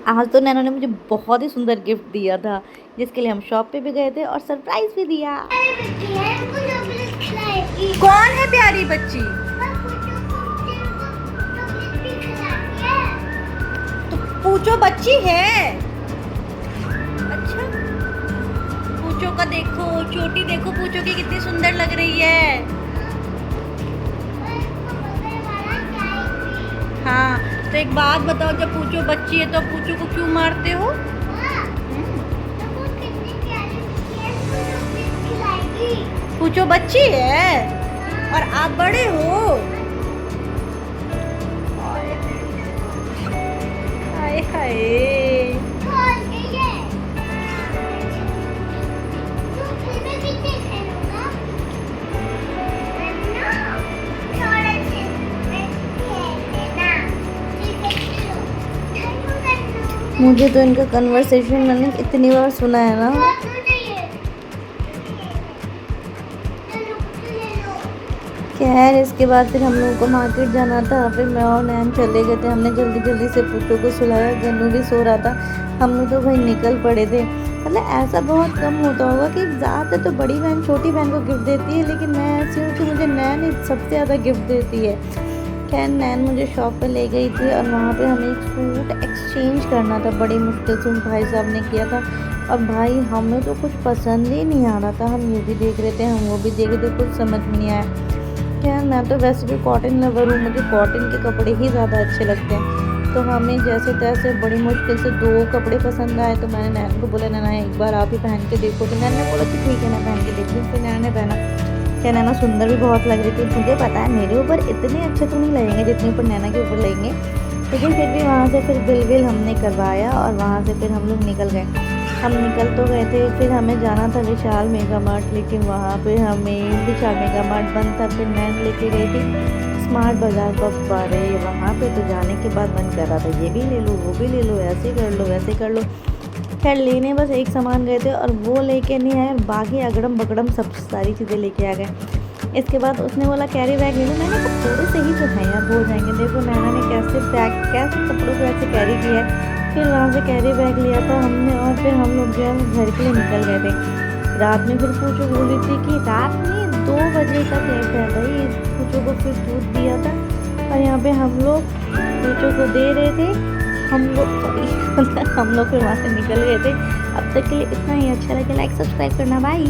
आज तो नैनो ने मुझे बहुत ही सुंदर गिफ्ट दिया था, जिसके लिए हम शॉप पे भी गए थे और सरप्राइज भी दिया। कौन है प्यारी बच्ची? तो पूछो बच्ची है। अच्छा, पूछो का देखो, चोटी देखो पूछो की कितनी सुंदर लग रही है। हाँ, तो एक बात बताओ, जब पूछो बच्ची है तो पूछो को क्यों मारते हो? पूछो बच्ची है और आप बड़े हो। हाय हाय। मुझे तो इनका कन्वर्सेशन मैंने इतनी बार सुना है ना। खैर इसके बाद फिर हम लोगों को मार्केट जाना था, फिर मैं और नैन चले गए थे। हमने जल्दी जल्दी से पूछो को सुलाया, गन्नू भी सो रहा था, हम लोग तो भाई निकल पड़े थे। मतलब ऐसा बहुत कम होता होगा कि ज़्यादातर तो बड़ी बहन छोटी बहन को गिफ्ट देती है, लेकिन मैं ऐसी हूँ कि मुझे नैन सबसे ज़्यादा गिफ्ट देती है। खैर नैन मुझे शॉप पे ले गई थी और वहाँ पे हमें एक सूट एक्सचेंज करना था। बड़ी मुश्किल से भाई साहब ने किया था और भाई हमें तो कुछ पसंद ही नहीं आ रहा था। हम ये भी देख रहे थे, हम वो भी देख रहे थे, कुछ समझ में नहीं आया। क्या मैं तो वैसे भी कॉटन लवर हूँ, मुझे कॉटन के कपड़े ही ज़्यादा अच्छे लगते हैं। तो हमें जैसे तैसे बड़ी मुश्किल से 2 कपड़े पसंद आए, तो मैंने नैन को बोला नैना एक बार आप ही पहन के देखो। तो नैन ने बोला कि ठीक है मैं पहन के देखती हूँ। फिर नैन ने पहना। क्या नैना सुंदर भी बहुत लग रही थी। मुझे पता है मेरे ऊपर इतने अच्छे तो नहीं लगेंगे जितने ऊपर नैना के ऊपर लगेंगे, लेकिन फिर भी वहाँ से फिर बिल विल हमने करवाया और वहाँ से फिर हम लोग निकल गए। हम निकल तो गए थे, फिर हमें जाना था विशाल मेगा मार्ट, लेकिन वहाँ पे हमें विशाल मेगा मार्ट बंद था। फिर नैन लेके गई थी स्मार्ट बाज़ार पब्बारे। वहाँ पे तो जाने के बाद मन कर रहा था ये भी ले लो वो भी ले लो, ऐसे कर लो वैसे कर लो। खैर लेने बस एक सामान गए थे और वो लेके नहीं आए, बाकी अगड़म बगड़म सब सारी चीज़ें लेके आ गए। इसके बाद उसने बोला कैरी बैग ले लो। मैंने कहा थोड़े से ही जो है यार हो जाएंगे। देखो नैना ने कैसे बैग कैसे कपड़ों को ऐसे कैरी किया है। फिर वहाँ से कैरी बैग लिया था हमने और फिर हम लोग जो है घर के लिए निकल गए थे। रात में फिर पूछो बोली थी कि रात में 2 बजे का लेट है भाई। पूछो को फिर दूध दिया था और यहाँ पे हम लोग पूछो को दे रहे थे। हम लोग फिर वहाँ से निकल गए थे। अब तक के लिए इतना ही। अच्छा लगे लाइक सब्सक्राइब करना, बाय।